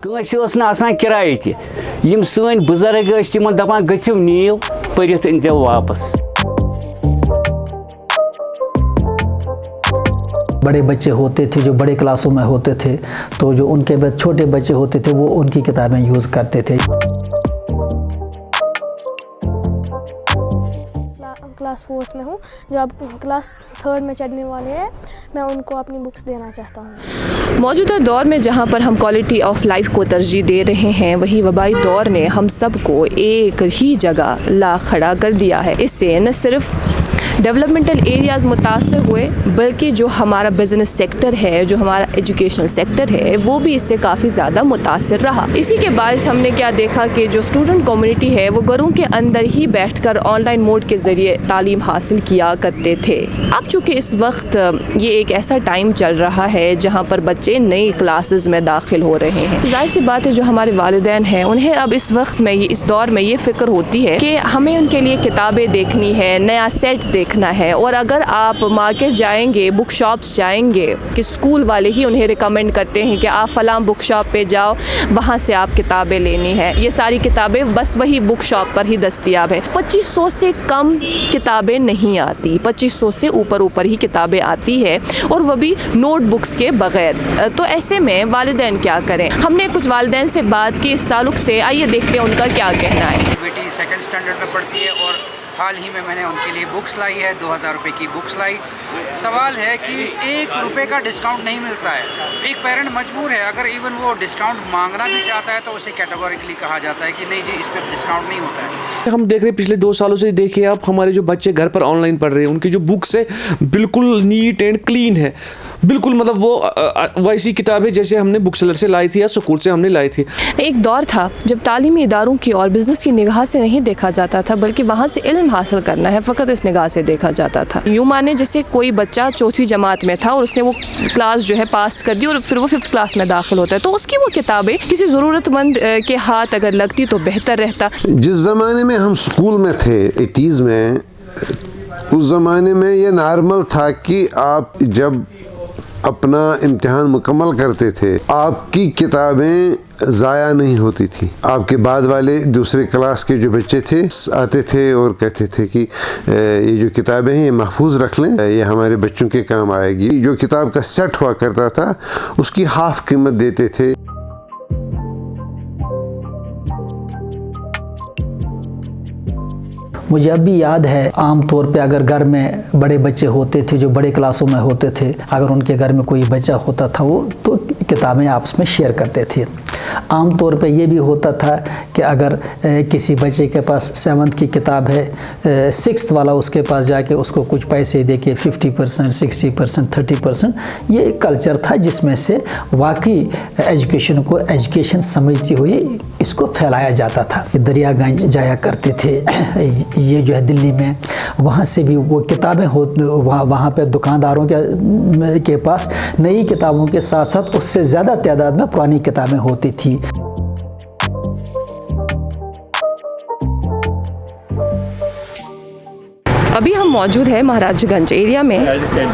کرایہ تہِ یِم سٲنۍ بُزرگ ٲسۍ تِمن دپان گٔژھِو نِیِو پٔرِتھ أنۍزیو واپس. بڑے بچے ہوتے تھے جو بڑے کلاسوں میں ہوتے تھے تو جو ان کے چھوٹے بچے ہوتے تھے وہ ان کی کتابیں یوز کرتے تھے. کلاس 4 میں ہوں جو اب کلاس 3 میں چڑھنے والے ہیں میں ان کو اپنی بکس دینا چاہتا ہوں. موجودہ دور میں جہاں پر ہم کوالٹی آف لائف کو ترجیح دے رہے ہیں وہی وبائی دور نے ہم سب کو ایک ہی جگہ لا کھڑا کر دیا ہے. اس سے نہ صرف ڈیولپمنٹل ایریاز متاثر ہوئے بلکہ جو ہمارا بزنس سیکٹر ہے جو ہمارا ایجوکیشنل سیکٹر ہے وہ بھی اس سے کافی زیادہ متاثر رہا. اسی کے باعث ہم نے کیا دیکھا کہ جو اسٹوڈنٹ کمیونٹی ہے وہ گھروں کے اندر ہی بیٹھ کر آن لائن موڈ کے ذریعے تعلیم حاصل کیا کرتے تھے. اب چونکہ اس وقت یہ ایک ایسا ٹائم چل رہا ہے جہاں پر بچے نئی کلاسز میں داخل ہو رہے ہیں. ظاہر سی بات ہے جو ہمارے والدین ہیں انہیں اب اس وقت میں اس دور میں یہ فکر ہوتی ہے کہ ہمیں ان کے لیے کتابیں دیکھنی ہے, نیا سیٹ دیکھنا ہے. اور اگر آپ مارکیٹ جائیں گے, بک شاپس جائیں گے کہ اسکول والے ہی انہیں ریکمینڈ کرتے ہیں کہ آپ فلاں بک شاپ پہ جاؤ وہاں سے آپ کتابیں لینی ہے. یہ ساری کتابیں بس وہی بک شاپ پر ہی دستیاب ہے. 2500 سے کم کتابیں نہیں آتی, 2500 سے اوپر ہی کتابیں آتی ہے اور وہ بھی نوٹ بکس کے بغیر. تو ایسے میں والدین کیا کریں؟ ہم نے کچھ والدین سے بات کی اس تعلق سے, آئیے دیکھتے ہیں ان کا کیا کہنا ہے. بیٹی 2nd اسٹینڈرڈ میں پڑھتی ہے اور حال ہی میں نے ان کے لیے بکس لائی ہے, 2000 روپے کی بکس لائی. سوال ہے کہ 1 روپے کا ڈسکاؤنٹ نہیں ملتا ہے. ایک پیرنٹ مجبور ہے, اگر ایون وہ ڈسکاؤنٹ مانگنا بھی چاہتا ہے تو اسے کیٹیگوریکلی کہا جاتا ہے کہ نہیں جی اس پہ ڈسکاؤنٹ نہیں ہوتا ہے. ہم دیکھ رہے ہیں پچھلے 2 سالوں سے دیکھیں آپ ہمارے جو بچے گھر پر آن لائن پڑھ رہے ہیں ان کی جو بکس ہے بالکل نیٹ اینڈ کلین ہے, بالکل مطلب وہ ویسی کتابیں جیسے ہم نے بک سیلر سے لائی تھی یا اسکول سے ہم نے لائی تھی. ایک دور تھا جب تعلیمی اداروں کی اور بزنس کی نگاہ سے نہیں دیکھا جاتا تھا بلکہ وہاں سے علم حاصل کرنا ہے فقط اس نگاہ سے دیکھا جاتا تھا. یوں مانے جیسے کوئی بچہ 4ویں جماعت میں تھا اور اس نے وہ کلاس جو ہے پاس کر دی اور پھر وہ 5th کلاس میں داخل ہوتا ہے تو اس کی وہ کتابیں کسی ضرورت مند کے ہاتھ اگر لگتی تو بہتر رہتا. جس زمانے میں ہم اسکول میں تھے 80s میں, اس زمانے میں یہ نارمل تھا کہ آپ جب اپنا امتحان مکمل کرتے تھے آپ کی کتابیں ضائع نہیں ہوتی تھی. آپ کے بعد والے دوسرے کلاس کے جو بچے تھے آتے تھے اور کہتے تھے کہ یہ جو کتابیں ہیں یہ محفوظ رکھ لیں, یہ ہمارے بچوں کے کام آئے گی. جو کتاب کا سیٹ ہوا کرتا تھا اس کی ہاف قیمت دیتے تھے. مجھے اب بھی یاد ہے عام طور پہ اگر گھر میں بڑے بچے ہوتے تھے جو بڑے کلاسوں میں ہوتے تھے, اگر ان کے گھر میں کوئی بچہ ہوتا تھا وہ تو کتابیں آپس میں شیئر کرتے تھے. عام طور پہ یہ بھی ہوتا تھا کہ اگر کسی بچے کے پاس 7th کی کتاب ہے, 6th والا اس کے پاس جا کے اس کو کچھ پیسے دے کے 50%, 60%, 30%, یہ ایک کلچر تھا جس میں سے واقعی ایجوکیشن کو ایجوکیشن سمجھتی ہوئی اس کو پھیلایا جاتا تھا. دریا گنج جایا کرتے تھے یہ جو ہے دلی میں, وہاں سے بھی وہ کتابیں وہاں پہ دکانداروں کے پاس نئی کتابوں کے ساتھ ساتھ اس سے زیادہ تعداد میں پرانی کتابیں ہوتی تھی. ابھی ہم موجود ہیں مہاراج گنج ایریا میں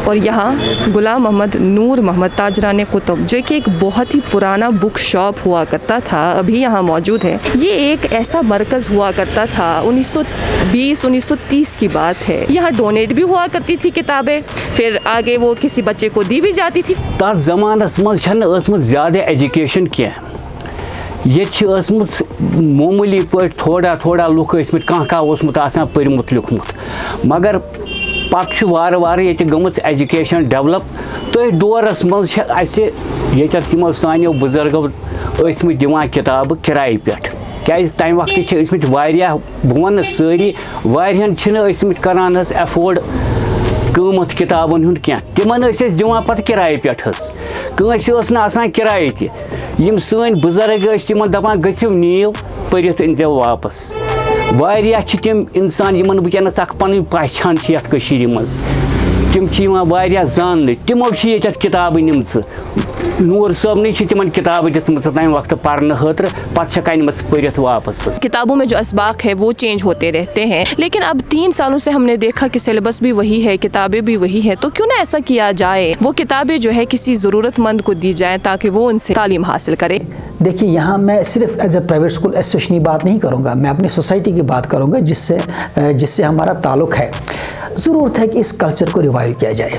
اور یہاں غلام محمد نور محمد تاجران قطب جو کہ ایک بہت ہی پرانا بک شاپ ہوا کرتا تھا ابھی یہاں موجود ہے. یہ ایک ایسا مرکز ہوا کرتا تھا 1920-1930 کی بات ہے. یہاں ڈونیٹ بھی ہوا کرتی تھی کتابیں, پھر آگے وہ کسی بچے کو دی بھی جاتی تھی. تر زمانس مز زیادہ ایجوکیشن کی یہ معمولی پہ تھوڑا لوک کھانا پرمت لیکھمت, مگر پتہ وار وار یہ گمت ایجوکیشن ڈیولپ. تھی دورس مز یمو سانو بزرگو دِوان کتاب کرایہ پہ کیازِ تمہِ وقتہٕ چھِ ٲسمٕتۍ واریاہ بہٕ وَنہٕ سٲری واریاہن چھِنہٕ ٲسمٕتۍ کران حظ ایفٲرڈ قۭمَتھ کِتابن ہُنٛد کینٛہہ, تِمن ٲسۍ أسۍ دِوان پتہٕ کِرایہِ پٮ۪ٹھ حظ. کٲنٛسہِ ٲس نہٕ آسان کِرایہِ تہِ, یِم سٲنۍ بُزرگ ٲسۍ تِمن دپان گٔژھِو نِیِو پٔرِتھ أنۍزیو واپس. واریاہ چھِ تِم اِنسان یِمن وٕنکٮ۪نس اکھ پنٕنۍ پہچان چھِ یتھ کٔشیٖرِ منٛز تم چھ یوان واریاہ زاننہ تمو چھ ییٚتٮ۪تھ کتابہٕ نِمژٕ نور صٲبنٕے چھِ تمن کتابہٕ دِژمٕژ تمہِ وقتہٕ پرنہٕ خٲطرٕ پتہٕ چھکھ انمٕژ پٔرِتھ واپس. کتابوں میں جو اسباق ہے وہ چینج ہوتے رہتے ہیں لیکن اب 3 سالوں سے ہم نے دیکھا کہ سلیبس بھی وہی ہے, کتابیں بھی وہی ہیں, تو کیوں نہ ایسا کیا جائے وہ کتابیں جو ہے کسی ضرورت مند کو دی جائیں تاکہ وہ ان سے تعلیم حاصل کرے. دیکھیے یہاں میں صرف as a private school association کی بات نہیں کروں گا, میں اپنی سوسائٹی کی بات کروں گا جس سے ہمارا تعلق ہے. ضرورت ہے کہ اس کلچر کو ریوائیو کیا جائے.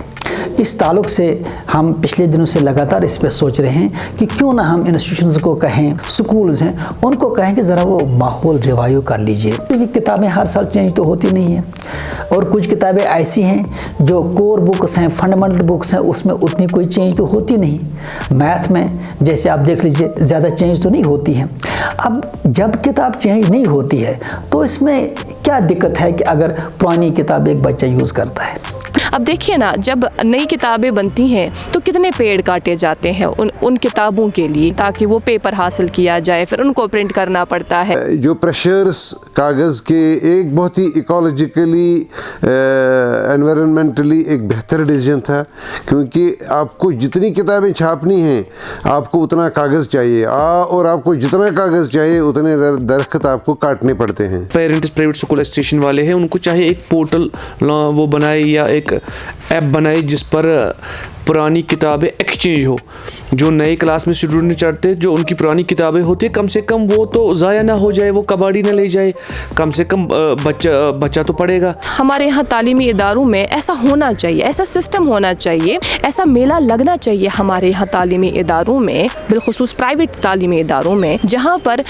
اس تعلق سے ہم پچھلے دنوں سے لگاتار اس پہ سوچ رہے ہیں کہ کیوں نہ ہم انسٹیٹیوشنز کو کہیں, سکولز ہیں ان کو کہیں کہ ذرا وہ ماحول ریوائیو کر لیجئے, کیونکہ کتابیں ہر سال چینج تو ہوتی نہیں ہیں اور کچھ کتابیں ایسی ہیں جو کور بکس ہیں, فنڈامنٹل بکس ہیں, اس میں اتنی کوئی چینج تو ہوتی نہیں. میتھ میں جیسے آپ دیکھ لیجئے زیادہ چینج تو نہیں ہوتی ہے. اب جب کتاب چینج نہیں ہوتی ہے تو اس میں کیا دقت ہے کہ اگر پرانی کتاب ایک بچہ یوز کرتا ہے. اب دیکھیے نا, جب نئی کتابیں بنتی ہیں تو کتنے پیڑ کاٹے جاتے ہیں ان کتابوں کے لیے تاکہ وہ پیپر حاصل کیا جائے, پھر ان کو پرنٹ کرنا پڑتا ہے. جو پریشرز کاغذ کے ایک بہت ہی ایکولوجیکلی انوائرمنٹلی ایک بہتر ڈیسیجن تھا, کیونکہ آپ کو جتنی کتابیں چھاپنی ہیں آپ کو اتنا کاغذ چاہیے اور آپ کو جتنا کاغذ چاہیے اتنے درخت آپ کو کاٹنے پڑتے ہیں. پیرنٹس پرائیویٹ اسکول ایسوسیشن والے ہیں, ان کو چاہے ایک پورٹل وہ بنائے یا ایک ایپ بنائی جس پر پرانی کتابیں ایکسچینج ہو. جو نئے کلاس میں اسٹوڈنٹ چڑھتے جو ان کی پرانی کتابیں ہوتی کم سے کم وہ تو ضائع نہ ہو جائے, وہ کباڑی نہ لے جائے, کم سے کم بچہ تو پڑھے گا. ہمارے یہاں تعلیمی اداروں میں ایسا ہونا چاہیے, ایسا سسٹم ہونا چاہیے, ایسا میلہ لگنا چاہیے ہمارے یہاں تعلیمی اداروں میں, بالخصوص پرائیویٹ تعلیمی اداروں میں, جہاں پر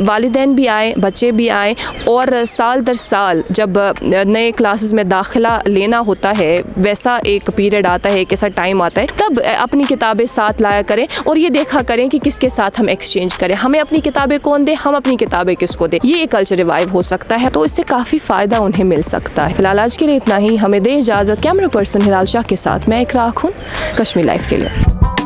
والدین بھی آئیں, بچے بھی آئیں, اور سال در سال جب نئے کلاسز میں داخلہ لینا ہوتا ہے ویسا ایک پیریڈ آتا ہے, ایک ایسا ٹائم آتا ہے, تب اپنی کتابیں ساتھ لایا کریں اور یہ دیکھا کریں کہ کس کے ساتھ ہم ایکسچینج کریں, ہمیں اپنی کتابیں کون دے, ہم اپنی کتابیں کس کو دیں. یہ ایک کلچر ریوائیو ہو سکتا ہے, تو اس سے کافی فائدہ انہیں مل سکتا ہے. فی الحال آج کے لیے اتنا ہی, ہمیں دے اجازت. کیمرہ پرسن ہلال شاہ کے ساتھ میں اقراء ہوں, کشمیر لائف کے لیے.